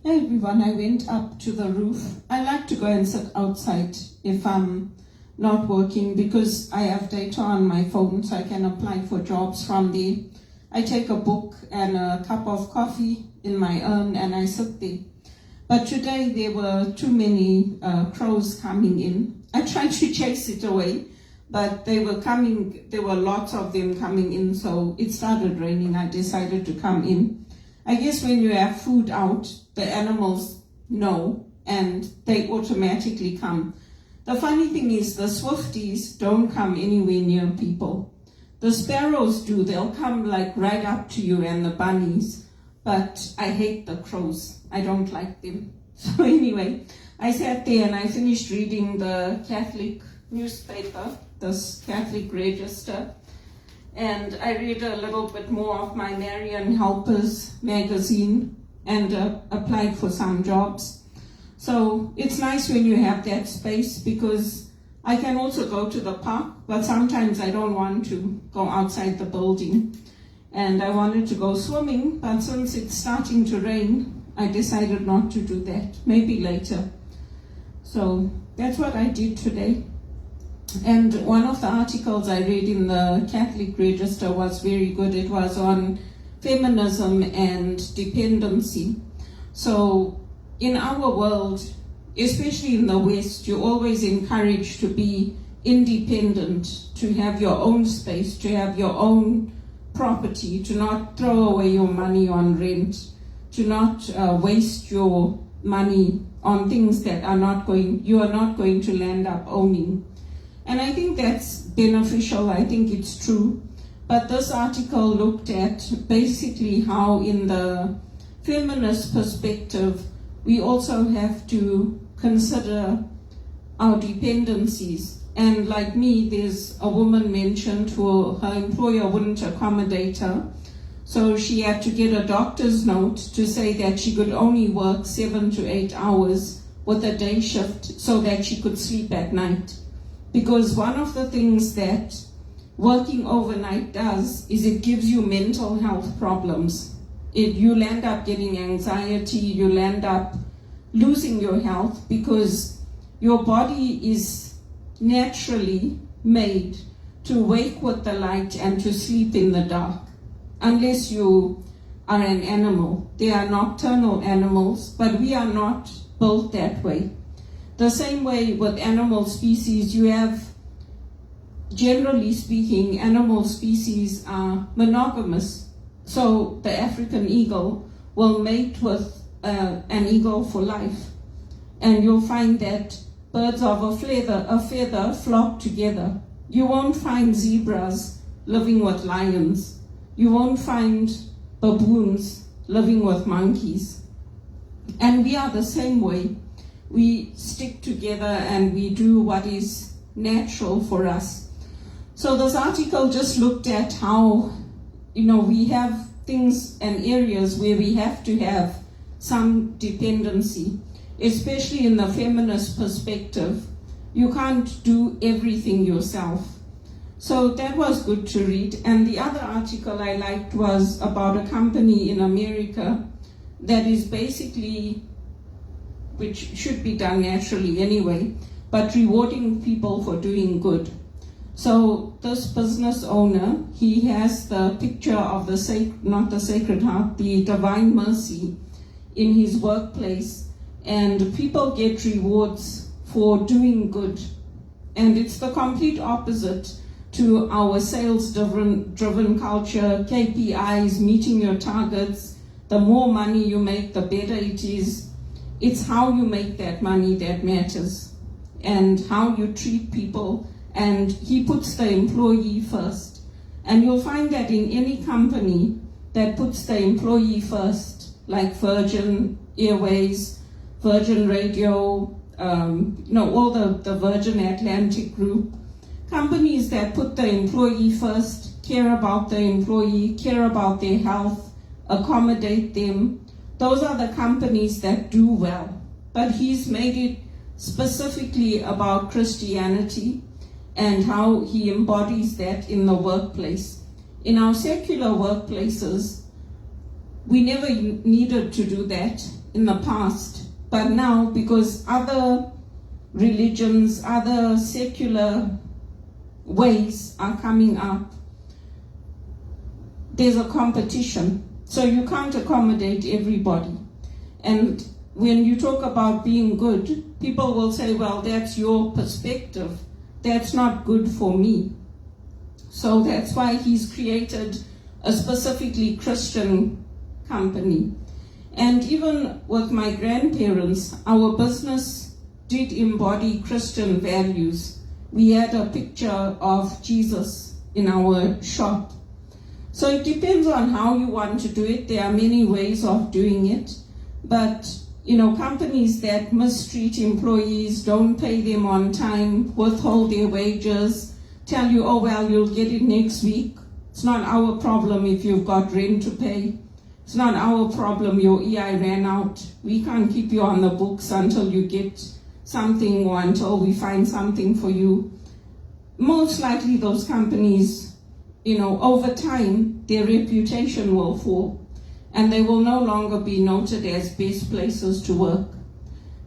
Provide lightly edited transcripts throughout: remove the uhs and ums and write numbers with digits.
Hey everyone, I went up to the roof. I like to go and sit outside if I'm not working because I have data on my phone so I can apply for jobs from there. I take a book and a cup of coffee in my urn and I sit there. But today there were too many crows coming in. I tried to chase it away, but they were coming, there were lots of them coming in, so it started raining. I decided to come in. I guess when you have food out, the animals know and they automatically come. The funny thing is the Swifties don't come anywhere near people. The sparrows do, they'll come like right up to you, and the bunnies, but I hate the crows. I don't like them. So anyway, I sat there and I finished reading the Catholic newspaper, this Catholic Register, and I read a little bit more of my Marian Helpers magazine and applied for some jobs. So it's nice when you have that space because I can also go to the park, but sometimes I don't want to go outside the building. And I wanted to go swimming, but since it's starting to rain, I decided not to do that, maybe later. So that's what I did today. And one of the articles I read in the Catholic Register was very good. It was on feminism and dependency. So in our world, especially in the West, you're always encouraged to be independent, to have your own space, to have your own property, to not throw away your money on rent, to not waste your money on things that you are not going to land up owning. And I think that's beneficial. I think it's true. But this article looked at basically how in the feminist perspective, we also have to consider our dependencies. And like me, there's a woman mentioned who her employer wouldn't accommodate her. So she had to get a doctor's note to say that she could only work 7 to 8 hours with a day shift so that she could sleep at night. Because one of the things that working overnight does is it gives you mental health problems. You'll end up getting anxiety, you'll end up losing your health because your body is naturally made to wake with the light and to sleep in the dark. Unless you are an animal. They are nocturnal animals, but we are not built that way. The same way with animal species, you have, generally speaking, animal species are monogamous. So the African eagle will mate with an eagle for life. And you'll find that birds of a feather flock together. You won't find zebras living with lions. You won't find baboons living with monkeys. And we are the same way. We stick together and we do what is natural for us. So this article just looked at how, we have things and areas where we have to have some dependency, especially in the feminist perspective. You can't do everything yourself. So that was good to read. And the other article I liked was about a company in America that is basically, which should be done naturally anyway, but rewarding people for doing good. So this business owner, he has the picture of the Sacred Heart, the Divine Mercy in his workplace, and people get rewards for doing good. And it's the complete opposite to our sales-driven culture, KPIs, meeting your targets. The more money you make, the better it is. It's how you make that money that matters, and how you treat people, and he puts the employee first. And you'll find that in any company that puts the employee first, like Virgin Airways, Virgin Radio, all the Virgin Atlantic Group, companies that put the employee first, care about the employee, care about their health, accommodate them, those are the companies that do well. But he's made it specifically about Christianity and how he embodies that in the workplace. In our secular workplaces, we never needed to do that. in the past, but now because other religions, other secular ways are coming up, there's a competition. So you can't accommodate everybody. And when you talk about being good, people will say, well, that's your perspective. That's not good for me. So that's why he's created a specifically Christian company. And even with my grandparents, our business did embody Christian values. We had a picture of Jesus in our shop. So it depends on how you want to do it. There are many ways of doing it. But, companies that mistreat employees, don't pay them on time, withhold their wages, tell you, oh, well, you'll get it next week. It's not our problem if you've got rent to pay. It's not our problem your EI ran out. We can't keep you on the books until you get something or until we find something for you. Most likely those companies, over time, their reputation will fall and they will no longer be noted as best places to work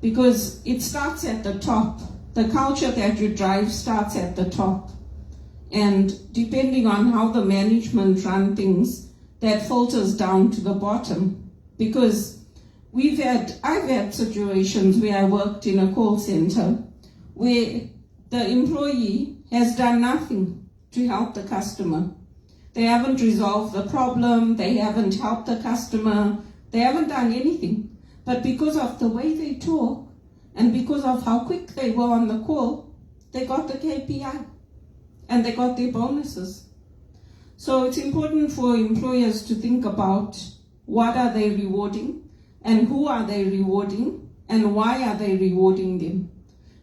because it starts at the top. The culture that you drive starts at the top. And depending on how the management run things, that filters down to the bottom. Because I've had situations where I worked in a call center where the employee has done nothing to help the customer. They haven't resolved the problem, they haven't helped the customer, they haven't done anything. But because of the way they talk and because of how quick they were on the call, they got the KPI and they got their bonuses. So it's important for employers to think about what are they rewarding and who are they rewarding and why are they rewarding them.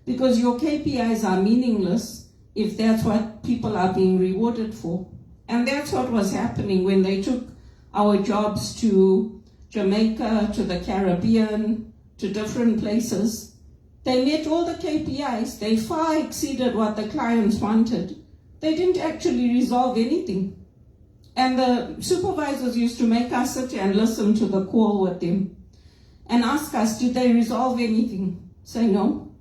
Because your KPIs are meaningless if that's what people are being rewarded for. And that's what was happening when they took our jobs to Jamaica, to the Caribbean, to different places. They met all the KPIs. They far exceeded what the clients wanted. They didn't actually resolve anything. And the supervisors used to make us sit and listen to the call with them and ask us, did they resolve anything? Say no.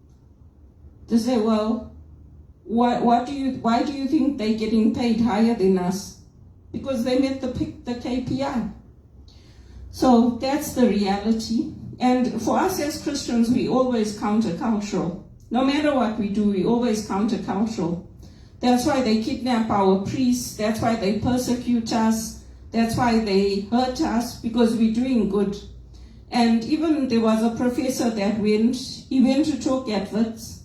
They say, well, why do you think they're getting paid higher than us? Because they met the KPI. So that's the reality. And for us as Christians, we always countercultural. No matter what we do, we always countercultural. That's why they kidnap our priests. That's why they persecute us. That's why they hurt us, because we're doing good. And even there was a professor that went to talk at Wits.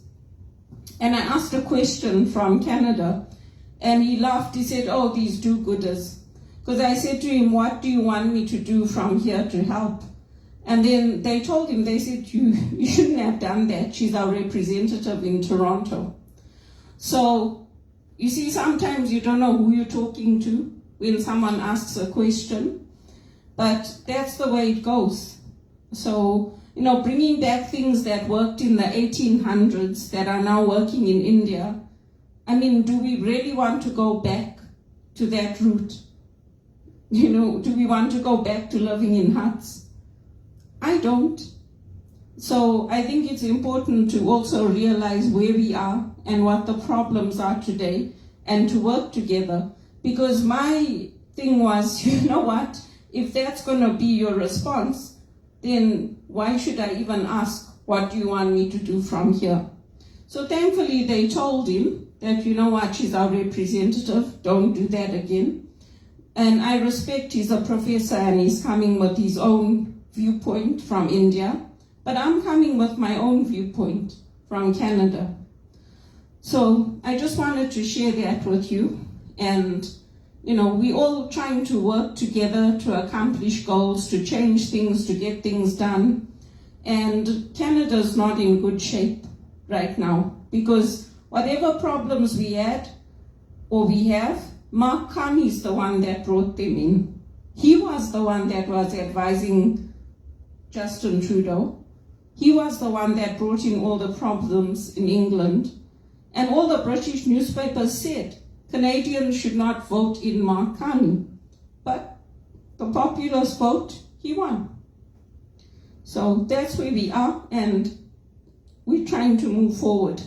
And I asked a question from Canada, and he laughed. He said, oh, these do-gooders. Because I said to him, what do you want me to do from here to help? And then they told him, they said, you shouldn't have done that. She's our representative in Toronto. So, you see, sometimes you don't know who you're talking to when someone asks a question. But that's the way it goes. So, bringing back things that worked in the 1800s that are now working in India, do we really want to go back to that route? Do we want to go back to living in huts? I don't. So I think it's important to also realize where we are and what the problems are today and to work together. Because my thing was, what? If that's going to be your response, then why should I even ask, what do you want me to do from here? So thankfully they told him that, she's our representative, don't do that again. And I respect he's a professor and he's coming with his own viewpoint from India, but I'm coming with my own viewpoint from Canada. So I just wanted to share that with you. And, we all trying to work together to accomplish goals, to change things, to get things done. And Canada's not in good shape right now because whatever problems we had or we have, Mark Carney's the one that brought them in. He was the one that was advising Justin Trudeau. He was the one that brought in all the problems in England. And all the British newspapers said Canadians should not vote in Mark Carney. But the populist vote, he won. So that's where we are, and we're trying to move forward.